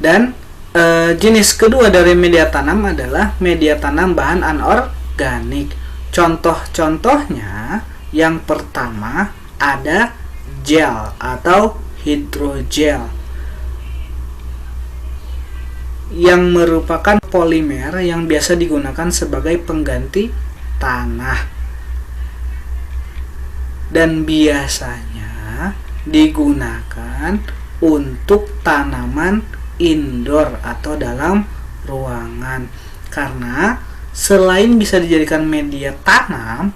Dan jenis kedua dari media tanam adalah media tanam bahan anorganik. Contoh-contohnya, yang pertama ada gel atau hidrogel yang merupakan polimer yang biasa digunakan sebagai pengganti tanah dan biasanya digunakan untuk tanaman indoor atau dalam ruangan, karena selain bisa dijadikan media tanam,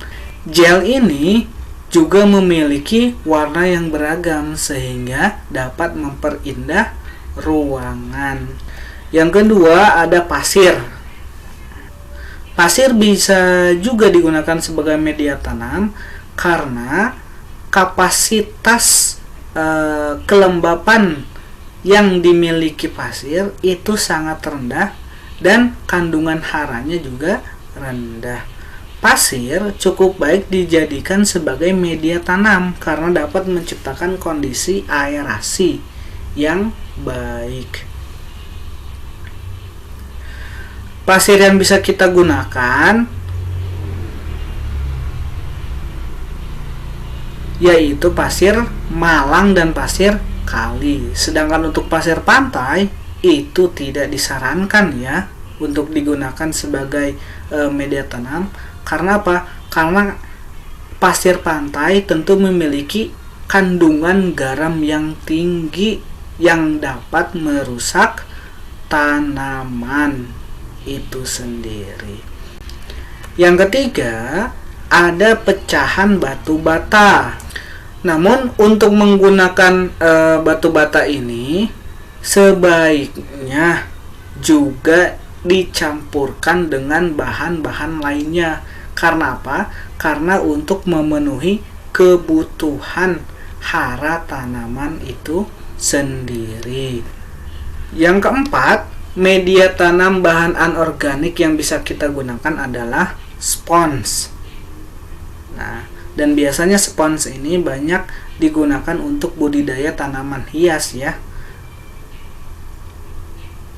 gel ini juga memiliki warna yang beragam sehingga dapat memperindah ruangan. Yang kedua ada pasir. Pasir bisa juga digunakan sebagai media tanam karena kapasitas kelembapan yang dimiliki pasir itu sangat rendah dan kandungan haranya juga rendah. Pasir cukup baik dijadikan sebagai media tanam karena dapat menciptakan kondisi aerasi yang baik. Pasir yang bisa kita gunakan yaitu pasir malang dan pasir kali. Sedangkan untuk pasir pantai itu tidak disarankan ya untuk digunakan sebagai media tanam. Karena apa? Karena pasir pantai tentu memiliki kandungan garam yang tinggi yang dapat merusak tanaman itu sendiri. Yang ketiga ada pecahan batu bata. Namun untuk menggunakan batu bata ini sebaiknya juga dicampurkan dengan bahan-bahan lainnya. Karena apa? Karena untuk memenuhi kebutuhan hara tanaman itu sendiri. Yang keempat, media tanam bahan anorganik yang bisa kita gunakan adalah spons. Nah, dan biasanya spons ini banyak digunakan untuk budidaya tanaman hias ya.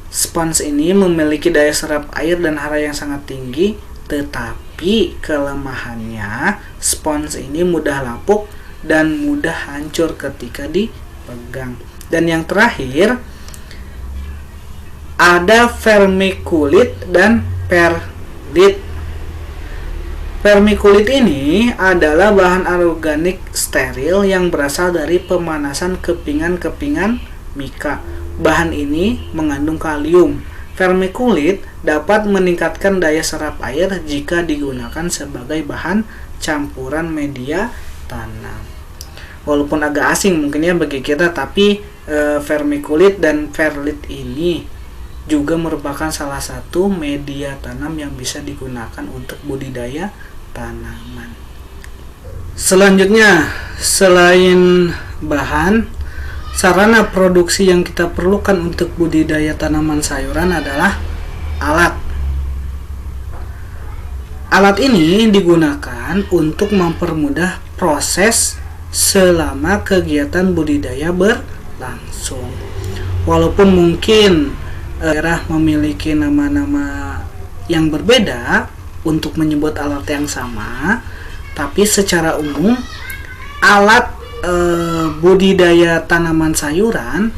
Spons ini memiliki daya serap air dan hara yang sangat tinggi, tetapi kelemahannya spons ini mudah lapuk dan mudah hancur ketika dipegang. Dan yang terakhir ada vermiculit dan perlit. Vermiculit ini adalah bahan anorganik steril yang berasal dari pemanasan kepingan-kepingan mika. Bahan ini mengandung kalium. Vermiculit dapat meningkatkan daya serap air jika digunakan sebagai bahan campuran media tanam. Walaupun agak asing mungkin ya bagi kita, tapi vermiculit dan perlit ini juga merupakan salah satu media tanam yang bisa digunakan untuk budidaya tanaman. Selanjutnya, selain bahan, sarana produksi yang kita perlukan untuk budidaya tanaman sayuran adalah alat. Alat ini digunakan untuk mempermudah proses selama kegiatan budidaya berlangsung. Walaupun mungkin daerah memiliki nama-nama yang berbeda untuk menyebut alat yang sama, tapi secara umum alat budidaya tanaman sayuran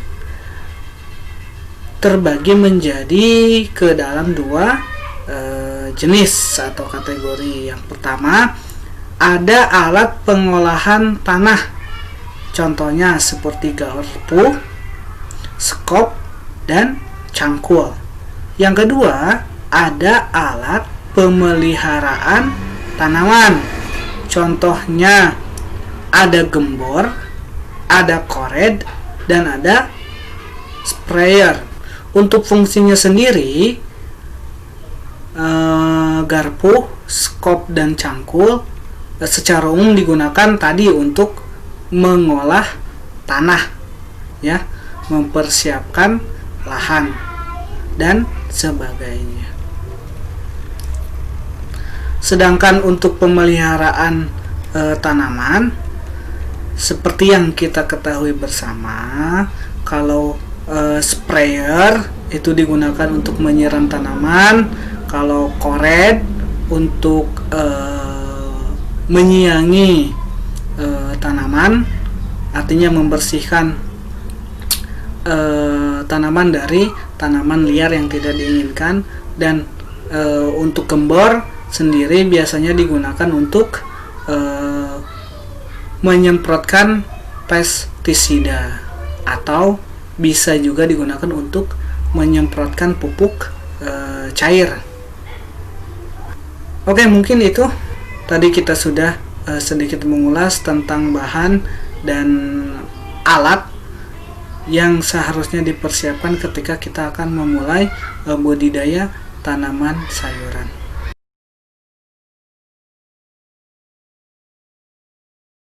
terbagi menjadi ke dalam dua jenis atau kategori. Yang pertama ada alat pengolahan tanah, contohnya seperti garpu, skop, dan cangkul. Yang kedua ada alat pemeliharaan tanaman, contohnya ada gembor, ada kored, dan ada sprayer. Untuk fungsinya sendiri, garpu, skop, dan cangkul secara umum digunakan tadi untuk mengolah tanah ya, mempersiapkan lahan dan sebagainya. Sedangkan untuk pemeliharaan tanaman, seperti yang kita ketahui bersama, kalau sprayer itu digunakan untuk menyiram tanaman, kalau koret untuk menyiangi tanaman, artinya membersihkan tanaman dari tanaman liar yang tidak diinginkan. Dan untuk gembor sendiri biasanya digunakan untuk menyemprotkan pestisida, atau bisa juga digunakan untuk menyemprotkan pupuk cair. Oke, mungkin itu tadi kita sudah sedikit mengulas tentang bahan dan alat yang seharusnya dipersiapkan ketika kita akan memulai budidaya tanaman sayuran.